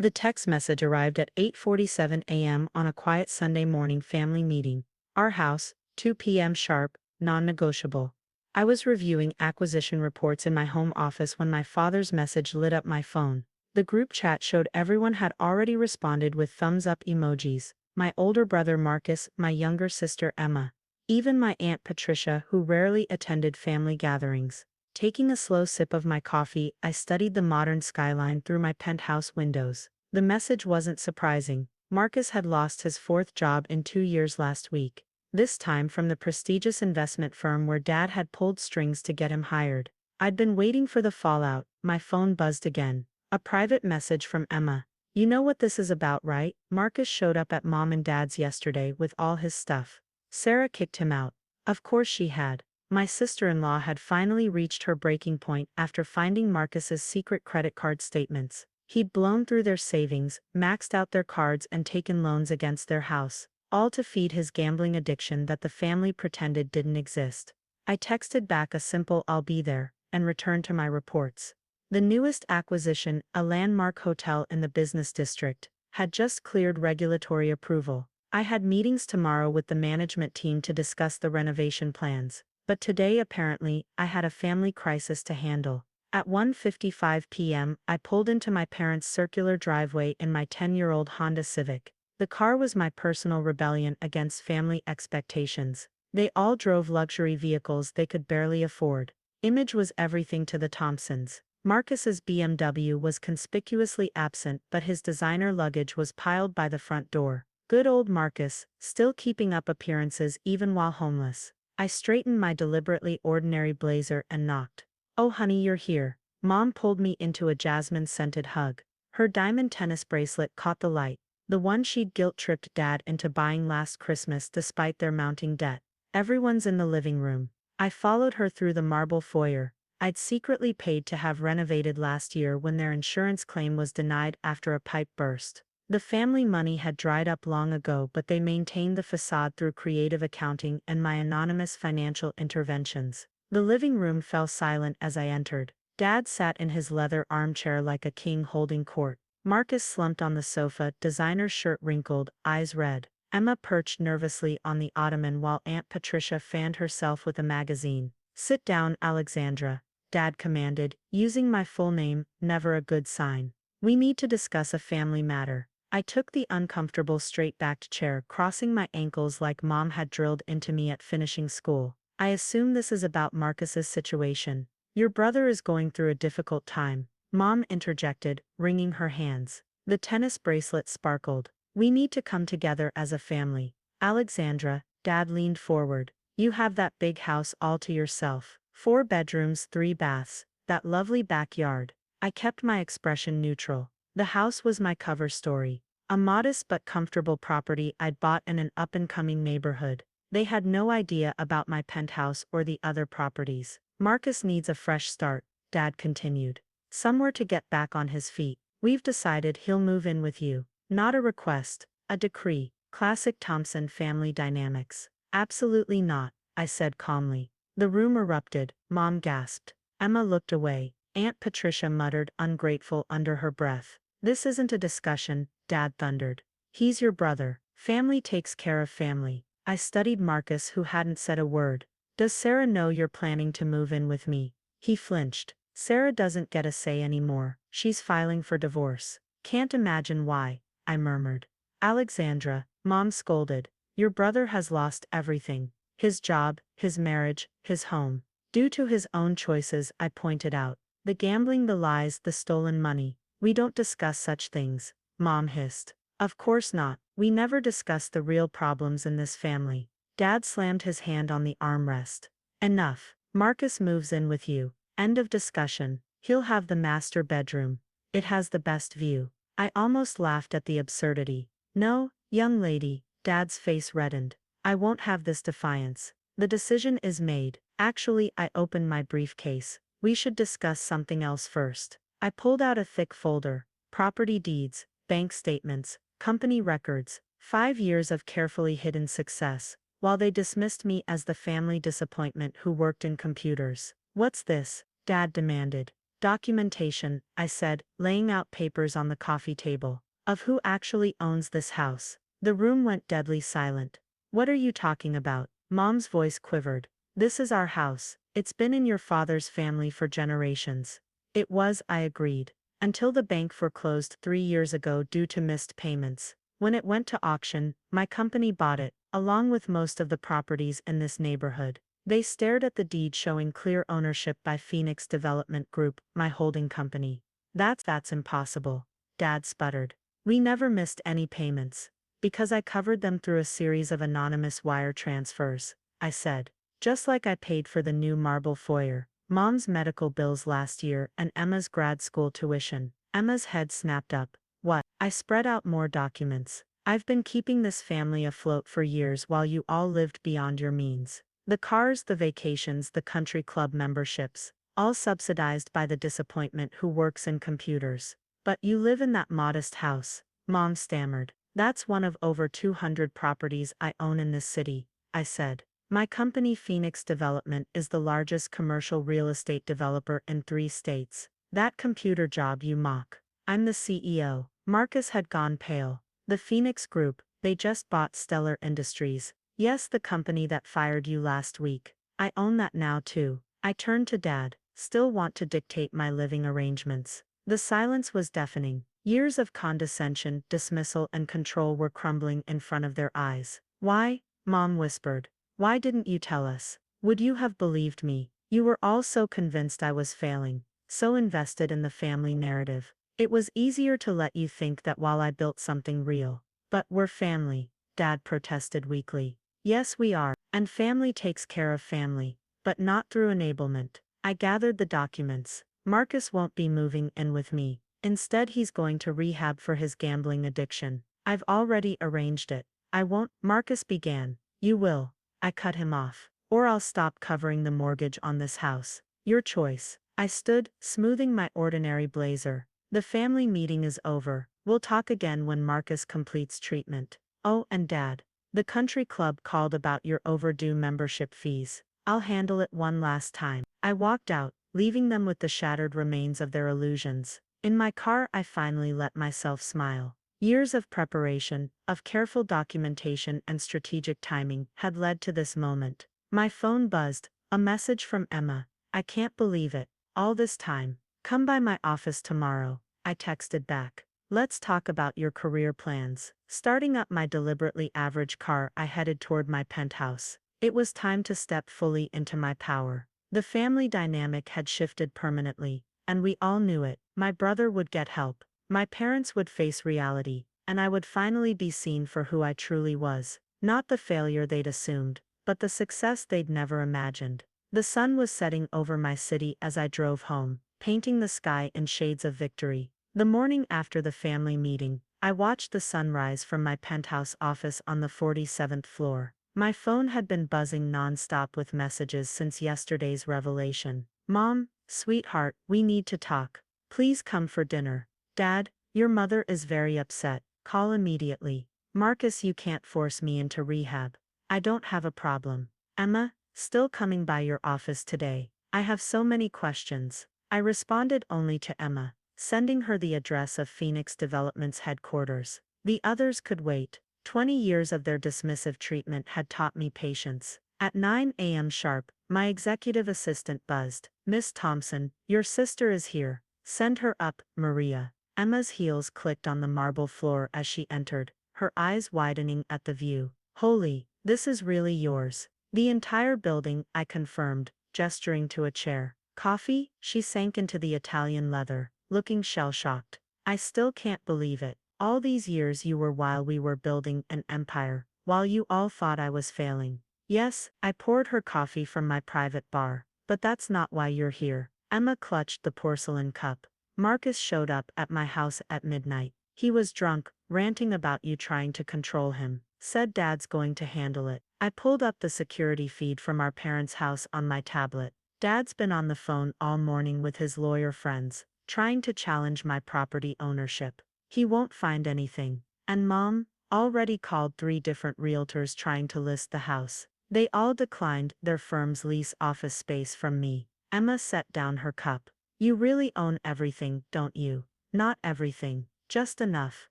The text message arrived at 8:47 a.m. on a quiet Sunday morning family meeting. Our house, 2 p.m. sharp, non-negotiable. I was reviewing acquisition reports in my home office when my father's message lit up my phone. The group chat showed everyone had already responded with thumbs up emojis. My older brother Marcus, my younger sister Emma. Even my Aunt Patricia, who rarely attended family gatherings. Taking a slow sip of my coffee, I studied the modern skyline through my penthouse windows. The message wasn't surprising. Marcus had lost his fourth job in 2 years last week. This time from the prestigious investment firm where Dad had pulled strings to get him hired. I'd been waiting for the fallout. My phone buzzed again. A private message from Emma. "You know what this is about, right? Marcus showed up at Mom and Dad's yesterday with all his stuff. Sarah kicked him out." Of course she had. My sister-in-law had finally reached her breaking point after finding Marcus's secret credit card statements. He'd blown through their savings, maxed out their cards and taken loans against their house, all to feed his gambling addiction that the family pretended didn't exist. I texted back a simple "I'll be there," and returned to my reports. The newest acquisition, a landmark hotel in the business district, had just cleared regulatory approval. I had meetings tomorrow with the management team to discuss the renovation plans. But today apparently, I had a family crisis to handle. At 1:55 p.m., I pulled into my parents' circular driveway in my 10-year-old Honda Civic. The car was my personal rebellion against family expectations. They all drove luxury vehicles they could barely afford. Image was everything to the Thompsons. Marcus's BMW was conspicuously absent, but his designer luggage was piled by the front door. Good old Marcus, still keeping up appearances even while homeless. I straightened my deliberately ordinary blazer and knocked. "Oh honey, you're here." Mom pulled me into a jasmine-scented hug. Her diamond tennis bracelet caught the light, the one she'd guilt-tripped Dad into buying last Christmas despite their mounting debt. "Everyone's in the living room." I followed her through the marble foyer. I'd secretly paid to have renovated last year when their insurance claim was denied after a pipe burst. The family money had dried up long ago, but they maintained the facade through creative accounting and my anonymous financial interventions. The living room fell silent as I entered. Dad sat in his leather armchair like a king holding court. Marcus slumped on the sofa, designer shirt wrinkled, eyes red. Emma perched nervously on the ottoman while Aunt Patricia fanned herself with a magazine. "Sit down, Alexandra," Dad commanded, using my full name, never a good sign. "We need to discuss a family matter." I took the uncomfortable straight-backed chair, crossing my ankles like Mom had drilled into me at finishing school. "I assume this is about Marcus's situation. Your brother is going through a difficult time," Mom interjected, wringing her hands. The tennis bracelet sparkled. "We need to come together as a family. Alexandra," Dad leaned forward. "You have that big house all to yourself. 4 bedrooms, 3 baths, that lovely backyard." I kept my expression neutral. The house was my cover story. A modest but comfortable property I'd bought in an up-and-coming neighborhood. They had no idea about my penthouse or the other properties. "Marcus needs a fresh start," Dad continued. "Somewhere to get back on his feet. We've decided he'll move in with you. Not a request, a decree." Classic Thompson family dynamics. "Absolutely not," I said calmly. The room erupted. Mom gasped. Emma looked away. Aunt Patricia muttered ungrateful under her breath. "This isn't a discussion," Dad thundered. "He's your brother. Family takes care of family." I studied Marcus, who hadn't said a word. "Does Sarah know you're planning to move in with me?" He flinched. "Sarah doesn't get a say anymore. She's filing for divorce." "Can't imagine why," I murmured. "Alexandra," Mom scolded, "your brother has lost everything. His job, his marriage, his home. Due to his own choices," I pointed out. "The gambling, the lies, the stolen money. We don't discuss such things," Mom hissed. "Of course not. We never discuss the real problems in this family." Dad slammed his hand on the armrest. "Enough. Marcus moves in with you. End of discussion. He'll have the master bedroom. It has the best view." I almost laughed at the absurdity. "No, young lady," Dad's face reddened. "I won't have this defiance. The decision is made." Actually, I opened my briefcase. "We should discuss something else first." I pulled out a thick folder. Property deeds, bank statements, company records, 5 years of carefully hidden success, while they dismissed me as the family disappointment who worked in computers. "What's this?" Dad demanded. Documentation, I said, laying out papers on the coffee table. Of who actually owns this house. The room went deadly silent. What are you talking about? Mom's voice quivered. This is our house. It's been in your father's family for generations. It was, I agreed. Until the bank foreclosed 3 years ago due to missed payments. When it went to auction, my company bought it, along with most of the properties in this neighborhood. They stared at the deed showing clear ownership by Phoenix Development Group, my holding company. That's impossible. Dad sputtered. We never missed any payments. Because I covered them through a series of anonymous wire transfers, I said. Just like I paid for the new marble foyer, Mom's medical bills last year, and Emma's grad school tuition. Emma's head snapped up. What? I spread out more documents. I've been keeping this family afloat for years while you all lived beyond your means. The cars, the vacations, the country club memberships, all subsidized by the disappointment who works in computers. But you live in that modest house, Mom stammered. That's one of over 200 properties I own in this city, I said. My company Phoenix Development is the largest commercial real estate developer in 3 states. That computer job you mock. I'm the CEO. Marcus had gone pale. The Phoenix Group, they just bought Stellar Industries. Yes, the company that fired you last week. I own that now too. I turned to Dad. Still want to dictate my living arrangements. The silence was deafening. Years of condescension, dismissal, and control were crumbling in front of their eyes. Why? Mom whispered. Why didn't you tell us? Would you have believed me? You were all so convinced I was failing, so invested in the family narrative. It was easier to let you think that while I built something real. But we're family, Dad protested weakly. Yes, we are, and family takes care of family, but not through enablement. I gathered the documents. Marcus won't be moving in with me. Instead, he's going to rehab for his gambling addiction. I've already arranged it. I won't, Marcus began. You will. I cut him off. Or I'll stop covering the mortgage on this house. Your choice. I stood, smoothing my ordinary blazer. The family meeting is over. We'll talk again when Marcus completes treatment. Oh, and Dad. The country club called about your overdue membership fees. I'll handle it one last time. I walked out, leaving them with the shattered remains of their illusions. In my car, I finally let myself smile. Years of preparation, of careful documentation and strategic timing had led to this moment. My phone buzzed, a message from Emma. I can't believe it. All this time. Come by my office tomorrow, I texted back. Let's talk about your career plans. Starting up my deliberately average car, I headed toward my penthouse. It was time to step fully into my power. The family dynamic had shifted permanently, and we all knew it. My brother would get help. My parents would face reality, and I would finally be seen for who I truly was. Not the failure they'd assumed, but the success they'd never imagined. The sun was setting over my city as I drove home, painting the sky in shades of victory. The morning after the family meeting, I watched the sunrise from my penthouse office on the 47th floor. My phone had been buzzing non-stop with messages since yesterday's revelation. Mom, sweetheart, we need to talk. Please come for dinner. Dad, your mother is very upset. Call immediately. Marcus, you can't force me into rehab. I don't have a problem. Emma, still coming by your office today. I have so many questions. I responded only to Emma, sending her the address of Phoenix Development's headquarters. The others could wait. 20 years of their dismissive treatment had taught me patience. At 9 a.m. sharp, my executive assistant buzzed. Miss Thompson, your sister is here. Send her up, Maria. Emma's heels clicked on the marble floor as she entered, her eyes widening at the view. Holy, this is really yours. The entire building, I confirmed, gesturing to a chair. Coffee? She sank into the Italian leather, looking shell-shocked. I still can't believe it. All these years you were while we were building an empire, while you all thought I was failing. Yes, I poured her coffee from my private bar, but that's not why you're here. Emma clutched the porcelain cup. Marcus showed up at my house at midnight. He was drunk, ranting about you trying to control him. Said Dad's going to handle it. I pulled up the security feed from our parents' house on my tablet. Dad's been on the phone all morning with his lawyer friends, trying to challenge my property ownership. He won't find anything. And Mom already called 3 different realtors trying to list the house. They all declined their firm's lease office space from me. Emma set down her cup. You really own everything, don't you? Not everything, just enough.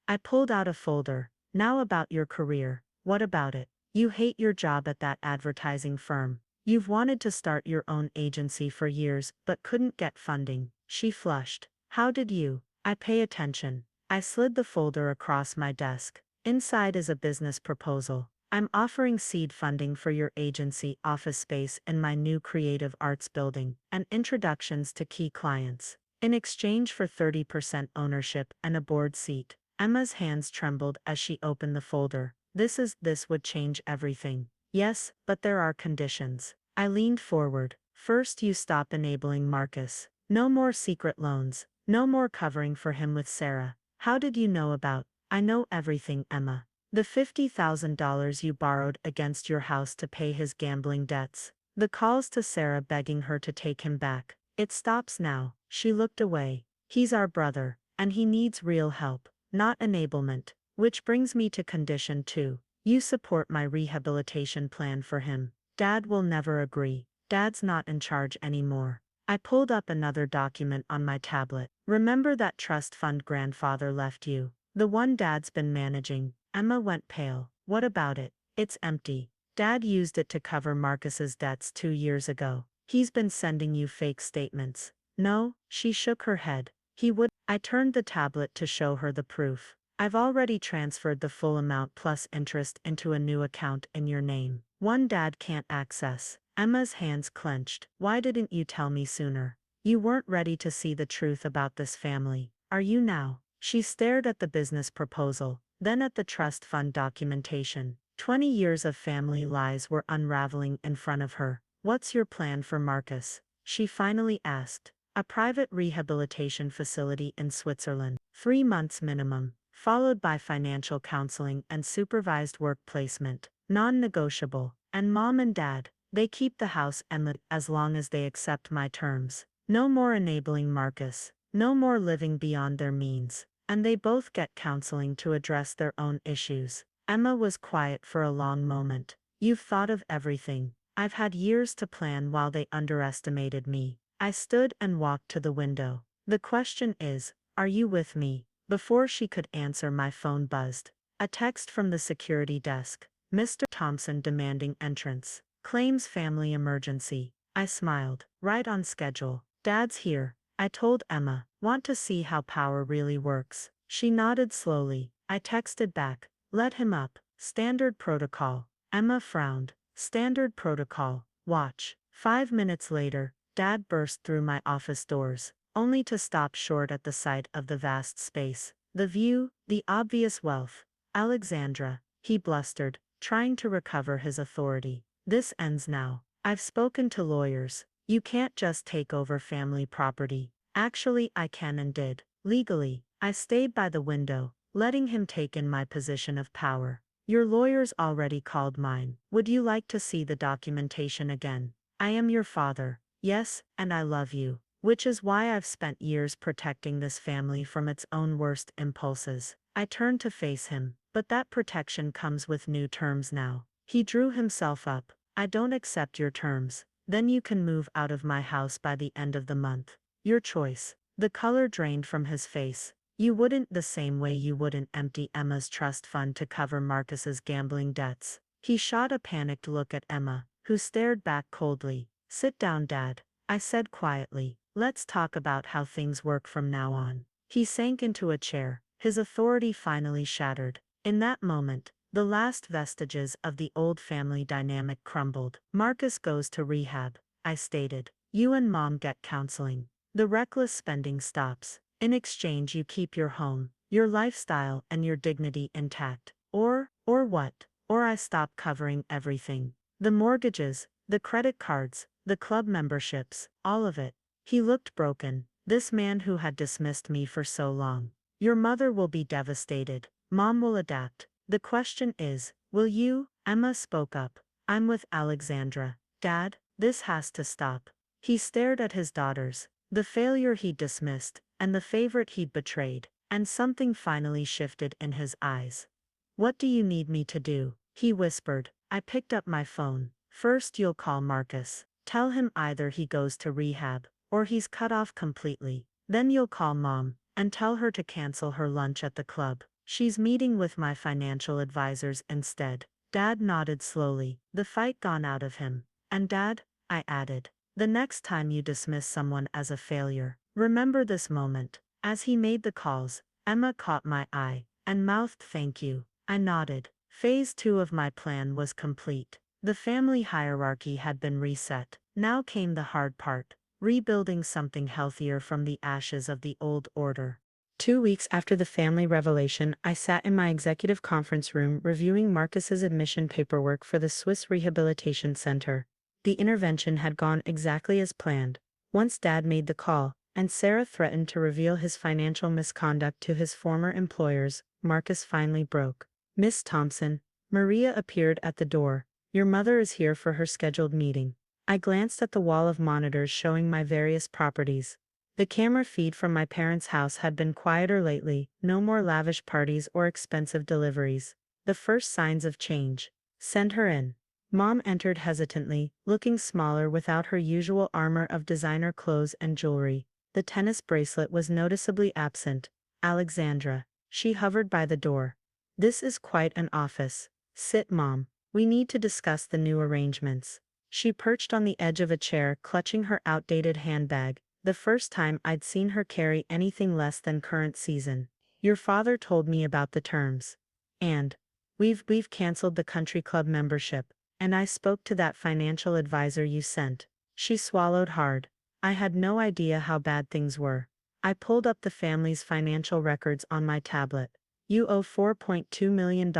I pulled out a folder. Now about your career. What about it? You hate your job at that advertising firm. You've wanted to start your own agency for years but couldn't get funding. She flushed. How did you? I pay attention. I slid the folder across my desk. Inside is a business proposal. I'm offering seed funding for your agency office space in my new creative arts building and introductions to key clients. In exchange for 30% ownership and a board seat. Emma's hands trembled as she opened the folder. This would change everything. Yes, but there are conditions. I leaned forward. First, you stop enabling Marcus. No more secret loans. No more covering for him with Sarah. How did you know about? I know everything, Emma. The $50,000 you borrowed against your house to pay his gambling debts. The calls to Sarah begging her to take him back. It stops now. She looked away. He's our brother, and he needs real help, not enablement. Which brings me to condition 2. You support my rehabilitation plan for him. Dad will never agree. Dad's not in charge anymore. I pulled up another document on my tablet. Remember that trust fund grandfather left you? The one Dad's been managing. Emma went pale. What about it? It's empty. Dad used it to cover Marcus's debts 2 years ago. He's been sending you fake statements. No, she shook her head. He would. I turned the tablet to show her the proof. I've already transferred the full amount plus interest into a new account in your name. One Dad can't access. Emma's hands clenched. Why didn't you tell me sooner? You weren't ready to see the truth about this family. Are you now? She stared at the business proposal, then at the trust fund documentation. 20 years of family lies were unraveling in front of her. What's your plan for Marcus? She finally asked. A private rehabilitation facility in Switzerland. 3 months minimum, followed by financial counseling and supervised work placement. Non-negotiable. And Mom and Dad, they keep the house and as long as they accept my terms. No more enabling Marcus. No more living beyond their means. And they both get counseling to address their own issues. Emma was quiet for a long moment. You've thought of everything. I've had years to plan while they underestimated me. I stood and walked to the window. The question is, are you with me? Before she could answer, my phone buzzed. A text from the security desk. Mr. Thompson demanding entrance. Claims family emergency. I smiled. Right on schedule. Dad's here. I told Emma. Want to see how power really works? She nodded slowly. I texted back. Let him up. Standard protocol. Emma frowned. Standard protocol. Watch. 5 minutes later, Dad burst through my office doors, only to stop short at the sight of the vast space. The view, the obvious wealth. Alexandra, he blustered, trying to recover his authority. This ends now. I've spoken to lawyers. You can't just take over family property. Actually, I can and did. Legally, I stayed by the window, letting him take in my position of power. Your lawyers already called mine. Would you like to see the documentation again? I am your father. Yes, and I love you. Which is why I've spent years protecting this family from its own worst impulses. I turned to face him, but that protection comes with new terms now. He drew himself up. I don't accept your terms. Then you can move out of my house by the end of the month. Your choice. The color drained from his face. You wouldn't, the same way you wouldn't empty Emma's trust fund to cover Marcus's gambling debts. He shot a panicked look at Emma, who stared back coldly. Sit down, Dad, I said quietly. Let's talk about how things work from now on. He sank into a chair, his authority finally shattered. In that moment, the last vestiges of the old family dynamic crumbled. Marcus goes to rehab, I stated. You and Mom get counseling. The reckless spending stops. In exchange, you keep your home, your lifestyle, and your dignity intact. Or what? Or I stop covering everything. The mortgages, the credit cards, the club memberships, all of it. He looked broken, this man who had dismissed me for so long. Your mother will be devastated. Mom will adapt. The question is, will you? Emma spoke up. I'm with Alexandra. Dad, this has to stop. He stared at his daughters, the failure he'd dismissed, and the favorite he'd betrayed, and something finally shifted in his eyes. What do you need me to do? He whispered. I picked up my phone. First, you'll call Marcus. Tell him either he goes to rehab, or he's cut off completely. Then you'll call Mom and tell her to cancel her lunch at the club. She's meeting with my financial advisors instead. Dad nodded slowly, the fight gone out of him. And Dad, I added, the next time you dismiss someone as a failure, remember this moment. As he made the calls, Emma caught my eye and mouthed thank you. I nodded. Phase 2 of my plan was complete. The family hierarchy had been reset. Now came the hard part, rebuilding something healthier from the ashes of the old order. 2 weeks after the family revelation, I sat in my executive conference room reviewing Marcus's admission paperwork for the Swiss Rehabilitation Center. The intervention had gone exactly as planned. Once Dad made the call, and Sarah threatened to reveal his financial misconduct to his former employers, Marcus finally broke. Miss Thompson, Maria appeared at the door. Your mother is here for her scheduled meeting. I glanced at the wall of monitors showing my various properties. The camera feed from my parents' house had been quieter lately, no more lavish parties or expensive deliveries. The first signs of change. Send her in. Mom entered hesitantly, looking smaller without her usual armor of designer clothes and jewelry. The tennis bracelet was noticeably absent. Alexandra. She hovered by the door. This is quite an office. Sit, Mom. We need to discuss the new arrangements. She perched on the edge of a chair, clutching her outdated handbag. The first time I'd seen her carry anything less than current season. Your father told me about the terms. And we've canceled the country club membership, and I spoke to that financial advisor you sent. She swallowed hard. I had no idea how bad things were. I pulled up the family's financial records on my tablet. You owe $4.2 million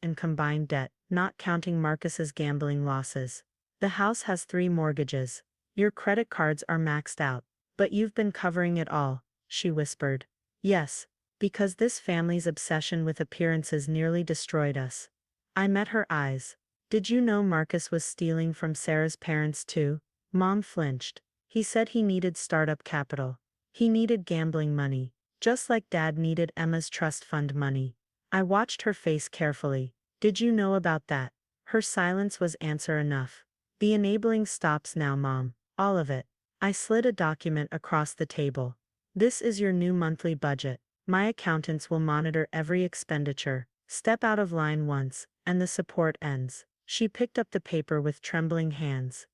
in combined debt, not counting Marcus's gambling losses. The house has 3 mortgages. Your credit cards are maxed out. But you've been covering it all, she whispered. Yes, because this family's obsession with appearances nearly destroyed us. I met her eyes. Did you know Marcus was stealing from Sarah's parents too? Mom flinched. He said he needed startup capital. He needed gambling money, just like Dad needed Emma's trust fund money. I watched her face carefully. Did you know about that? Her silence was answer enough. The enabling stops now, Mom. All of it. I slid a document across the table. This is your new monthly budget. My accountants will monitor every expenditure. Step out of line once, and the support ends. She picked up the paper with trembling hands.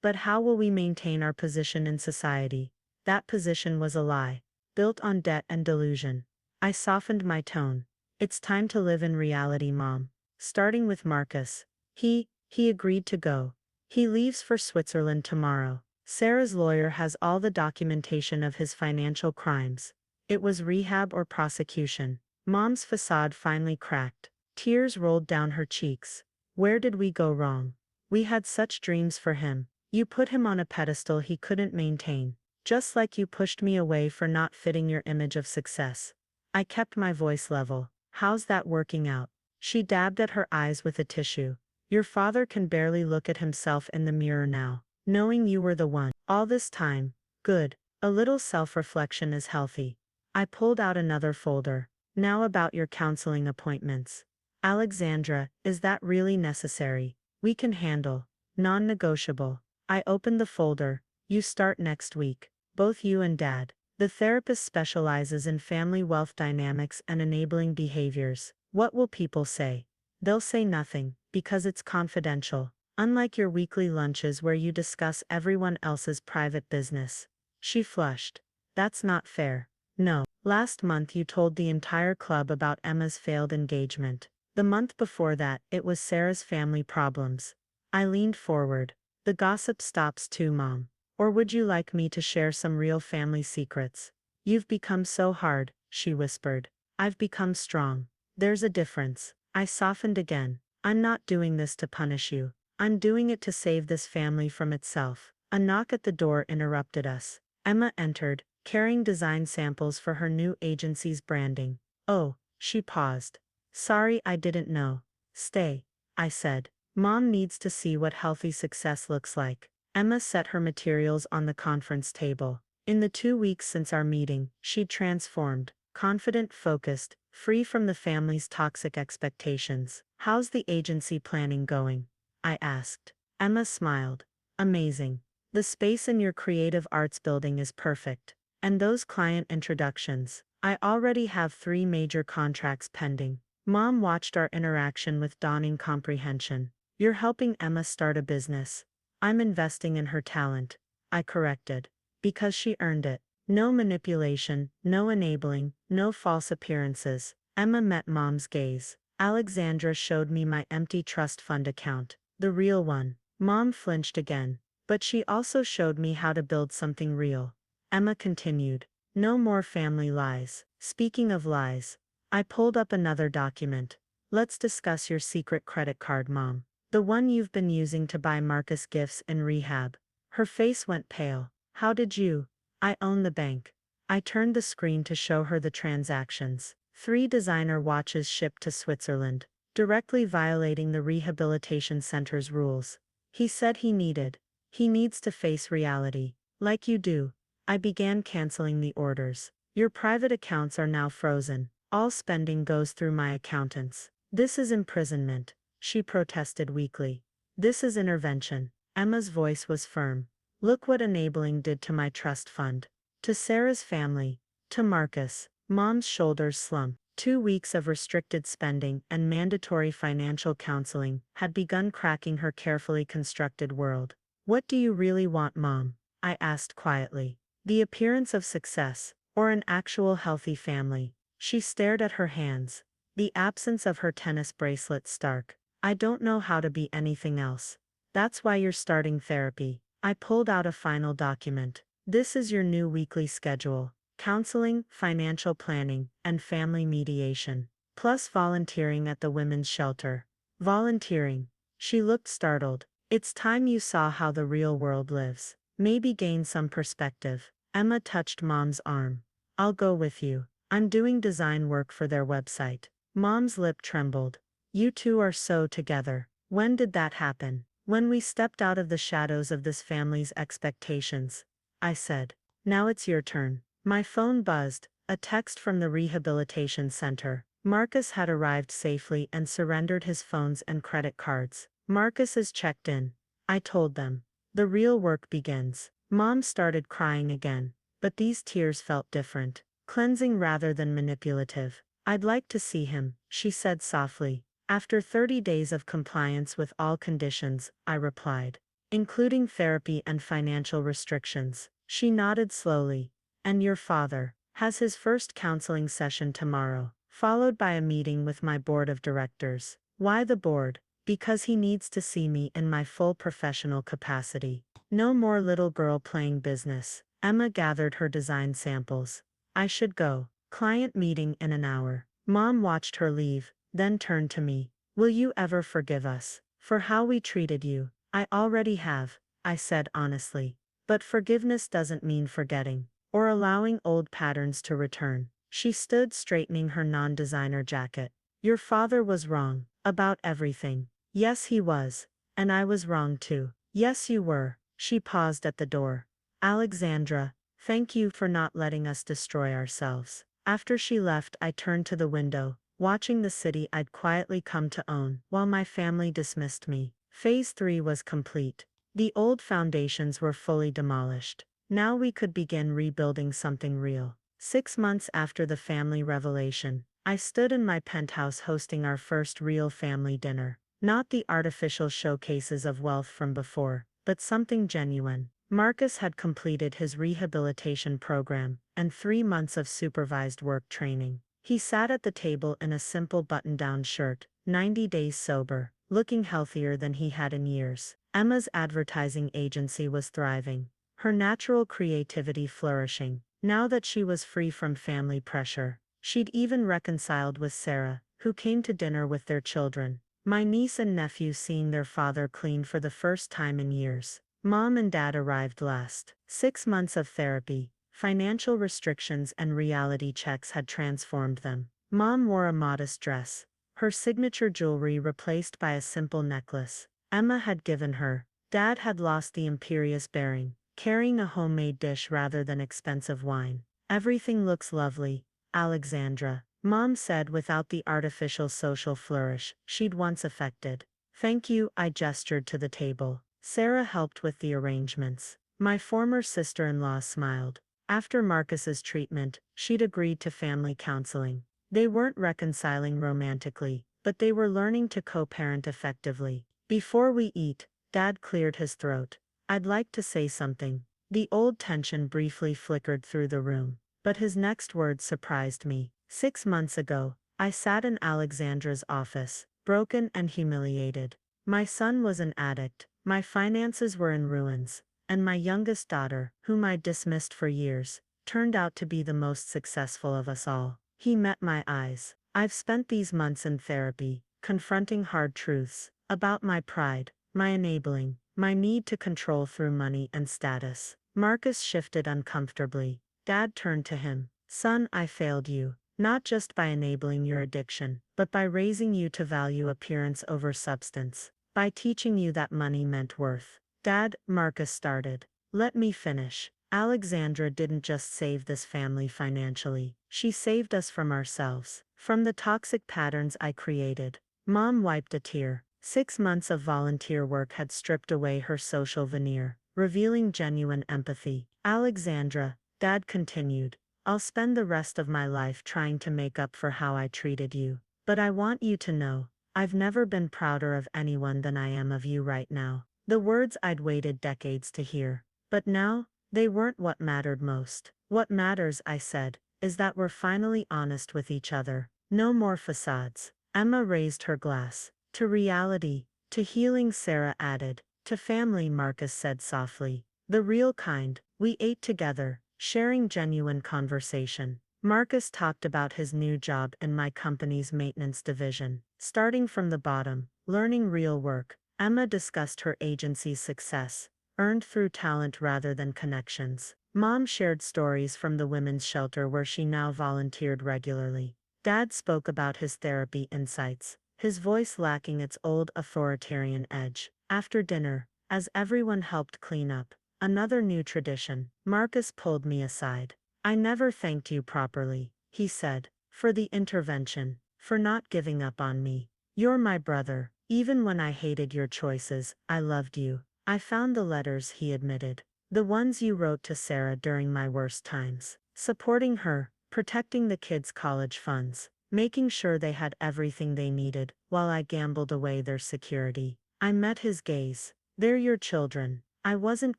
But how will we maintain our position in society? That position was a lie, built on debt and delusion. I softened my tone. It's time to live in reality, Mom. Starting with Marcus. He agreed to go. He leaves for Switzerland tomorrow. Sarah's lawyer has all the documentation of his financial crimes. It was rehab or prosecution. Mom's facade finally cracked. Tears rolled down her cheeks. Where did we go wrong? We had such dreams for him. You put him on a pedestal he couldn't maintain. Just like you pushed me away for not fitting your image of success. I kept my voice level. How's that working out? She dabbed at her eyes with a tissue. Your father can barely look at himself in the mirror now, knowing you were the one. All this time. Good. A little self-reflection is healthy. I pulled out another folder. Now about your counseling appointments. Alexandra, is that really necessary? We can handle. Non-negotiable. I opened the folder. You start next week. Both you and Dad. The therapist specializes in family wealth dynamics and enabling behaviors. What will people say? They'll say nothing, because it's confidential. Unlike your weekly lunches where you discuss everyone else's private business. She flushed. That's not fair. No. Last month you told the entire club about Emma's failed engagement. The month before that, it was Sarah's family problems. I leaned forward. The gossip stops too, Mom. Or would you like me to share some real family secrets? You've become so hard, she whispered. I've become strong. There's a difference. I softened again. I'm not doing this to punish you. I'm doing it to save this family from itself. A knock at the door interrupted us. Emma entered, carrying design samples for her new agency's branding. Oh, she paused. Sorry, I didn't know. Stay, I said. Mom needs to see what healthy success looks like. Emma set her materials on the conference table. In the 2 weeks since our meeting, she'd transformed, confident, focused, free from the family's toxic expectations. How's the agency planning going? I asked. Emma smiled. Amazing. The space in your creative arts building is perfect. And those client introductions. I already have 3 major contracts pending. Mom watched our interaction with dawning comprehension. You're helping Emma start a business. I'm investing in her talent. I corrected. Because she earned it. No manipulation, no enabling, no false appearances. Emma met Mom's gaze. Alexandra showed me my empty trust fund account. The real one. Mom flinched again. But she also showed me how to build something real. Emma continued. No more family lies. Speaking of lies. I pulled up another document. Let's discuss your secret credit card, Mom. The one you've been using to buy Marcus gifts in rehab. Her face went pale. How did you? I own the bank. I turned the screen to show her the transactions. 3 designer watches shipped to Switzerland, directly violating the rehabilitation center's rules. He said he needs to face reality. Like you do. I began canceling the orders. Your private accounts are now frozen. All spending goes through my accountants. This is imprisonment, she protested weakly. This is intervention. Emma's voice was firm. Look what enabling did to my trust fund. To Sarah's family. To Marcus. Mom's shoulders slumped. 2 weeks of restricted spending and mandatory financial counseling had begun cracking her carefully constructed world. What do you really want, Mom? I asked quietly. The appearance of success, or an actual healthy family. She stared at her hands. The absence of her tennis bracelet stark. I don't know how to be anything else. That's why you're starting therapy. I pulled out a final document. This is your new weekly schedule. Counseling, financial planning, and family mediation. Plus volunteering at the women's shelter. Volunteering. She looked startled. It's time you saw how the real world lives. Maybe gain some perspective. Emma touched Mom's arm. I'll go with you. I'm doing design work for their website. Mom's lip trembled. You two are so together. When did that happen? When we stepped out of the shadows of this family's expectations. I said. Now it's your turn. My phone buzzed. A text from the rehabilitation center. Marcus had arrived safely and surrendered his phones and credit cards. Marcus is checked in. I told them. The real work begins. Mom started crying again. But these tears felt different. Cleansing rather than manipulative. I'd like to see him, she said softly. After 30 days of compliance with all conditions, I replied. Including therapy and financial restrictions. She nodded slowly. And your father has his first counseling session tomorrow, followed by a meeting with my board of directors. Why the board? Because he needs to see me in my full professional capacity. No more little girl playing business. Emma gathered her design samples. I should go. Client meeting in an hour. Mom watched her leave, then turned to me. Will you ever forgive us for how we treated you? I already have, I said honestly. But forgiveness doesn't mean forgetting, or allowing old patterns to return. She stood straightening her non-designer jacket. Your father was wrong. About everything. Yes, he was. And I was wrong too. Yes, you were. She paused at the door. Alexandra, thank you for not letting us destroy ourselves. After she left, I turned to the window, watching the city I'd quietly come to own, while my family dismissed me. Phase 3 was complete. The old foundations were fully demolished. Now we could begin rebuilding something real. 6 months after the family revelation, I stood in my penthouse hosting our first real family dinner. Not the artificial showcases of wealth from before, but something genuine. Marcus had completed his rehabilitation program and 3 months of supervised work training. He sat at the table in a simple button-down shirt, 90 days sober, looking healthier than he had in years. Emma's advertising agency was thriving, her natural creativity flourishing. Now that she was free from family pressure, she'd even reconciled with Sarah, who came to dinner with their children. My niece and nephew seeing their father clean for the first time in years. Mom and Dad arrived last. 6 months of therapy, financial restrictions and reality checks had transformed them. Mom wore a modest dress, her signature jewelry replaced by a simple necklace Emma had given her. Dad had lost the imperious bearing, carrying a homemade dish rather than expensive wine. Everything looks lovely, Alexandra, Mom said without the artificial social flourish she'd once affected. Thank you, I gestured to the table. Sarah helped with the arrangements. My former sister-in-law smiled. After Marcus's treatment, she'd agreed to family counseling. They weren't reconciling romantically, but they were learning to co-parent effectively. Before we eat, Dad cleared his throat. I'd like to say something. The old tension briefly flickered through the room, but his next words surprised me. 6 months ago, I sat in Alexandra's office, broken and humiliated. My son was an addict, my finances were in ruins, and my youngest daughter, whom I dismissed for years, turned out to be the most successful of us all. He met my eyes. I've spent these months in therapy, confronting hard truths about my pride, my enabling, my need to control through money and status. Marcus shifted uncomfortably. Dad turned to him. Son, I failed you, not just by enabling your addiction, but by raising you to value appearance over substance, by teaching you that money meant worth. Dad, Marcus started. Let me finish. Alexandra didn't just save this family financially, she saved us from ourselves, from the toxic patterns I created. Mom wiped a tear. 6 months of volunteer work had stripped away her social veneer, revealing genuine empathy. Alexandra, Dad continued, I'll spend the rest of my life trying to make up for how I treated you. But I want you to know, I've never been prouder of anyone than I am of you right now. The words I'd waited decades to hear. But now, they weren't what mattered most. What matters, I said, is that we're finally honest with each other. No more facades. Emma raised her glass. To reality, to healing, Sarah added. To family, Marcus said softly. The real kind. We ate together, sharing genuine conversation. Marcus talked about his new job in my company's maintenance division. Starting from the bottom, learning real work. Emma discussed her agency's success, earned through talent rather than connections. Mom shared stories from the women's shelter where she now volunteered regularly. Dad spoke about his therapy insights, his voice lacking its old authoritarian edge. After dinner, as everyone helped clean up, another new tradition, Marcus pulled me aside. I never thanked you properly, he said, for the intervention, for not giving up on me. You're my brother. Even when I hated your choices, I loved you. I found the letters, he admitted. The ones you wrote to Sarah during my worst times. Supporting her, protecting the kids' college funds, making sure they had everything they needed, while I gambled away their security. I met his gaze. They're your children. I wasn't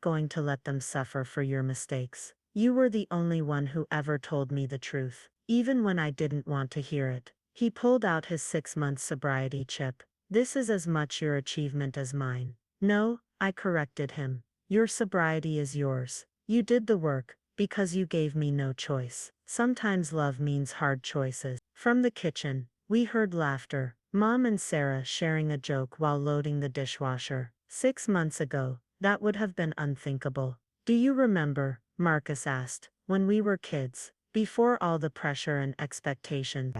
going to let them suffer for your mistakes. You were the only one who ever told me the truth, even when I didn't want to hear it. He pulled out his 6-month sobriety chip. This is as much your achievement as mine. No, I corrected him. Your sobriety is yours. You did the work, because you gave me no choice. Sometimes love means hard choices. From the kitchen, we heard laughter, Mom and Sarah sharing a joke while loading the dishwasher. 6 months ago, that would have been unthinkable. Do you remember, Marcus asked, when we were kids, before all the pressure and expectation?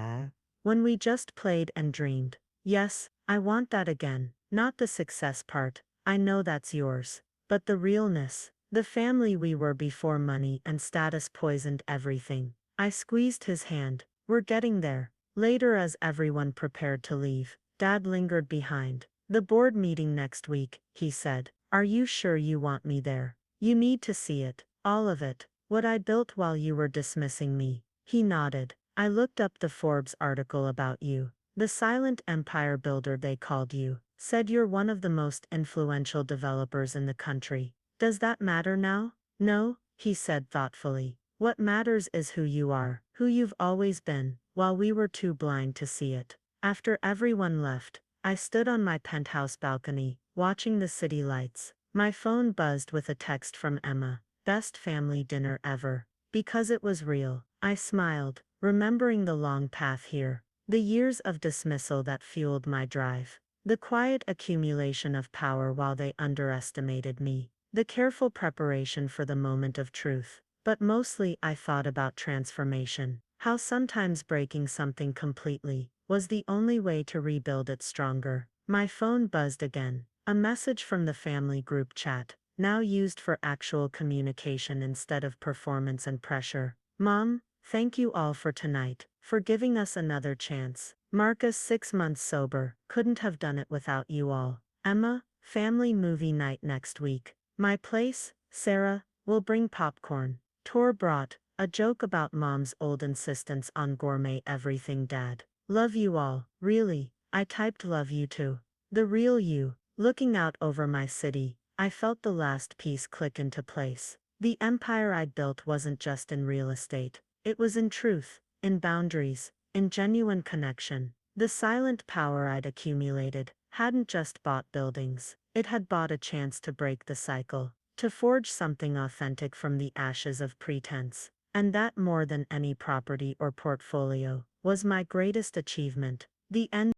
When we just played and dreamed. Yes, I want that again. Not the success part, I know that's yours. But the realness, the family we were before money and status poisoned everything. I squeezed his hand. We're getting there. Later, as everyone prepared to leave, Dad lingered behind. The board meeting next week, he said. Are you sure you want me there? You need to see it. All of it. What I built while you were dismissing me. He nodded. I looked up the Forbes article about you. The silent empire builder they called you. Said you're one of the most influential developers in the country. Does that matter now? No, he said thoughtfully. What matters is who you are, who you've always been, while we were too blind to see it. After everyone left, I stood on my penthouse balcony, watching the city lights. My phone buzzed with a text from Emma. Best family dinner ever. Because it was real, I smiled, remembering the long path here. The years of dismissal that fueled my drive. The quiet accumulation of power while they underestimated me. The careful preparation for the moment of truth. But mostly I thought about transformation. How sometimes breaking something completely was the only way to rebuild it stronger. My phone buzzed again. A message from the family group chat, now used for actual communication instead of performance and pressure. Mom, thank you all for tonight, for giving us another chance. Marcus, 6 months sober, couldn't have done it without you all. Emma, Family movie night next week. My place, Sarah, will bring popcorn. Tor brought a joke about mom's old insistence on gourmet everything dad. Love you all. Really, I typed love you too. The real you. Looking out over my city, I felt the last piece click into place. The empire I'd built wasn't just in real estate. It was in truth, in boundaries, in genuine connection. The silent power I'd accumulated hadn't just bought buildings. It had bought a chance to break the cycle, to forge something authentic from the ashes of pretense. And that, more than any property or portfolio, was my greatest achievement. The end.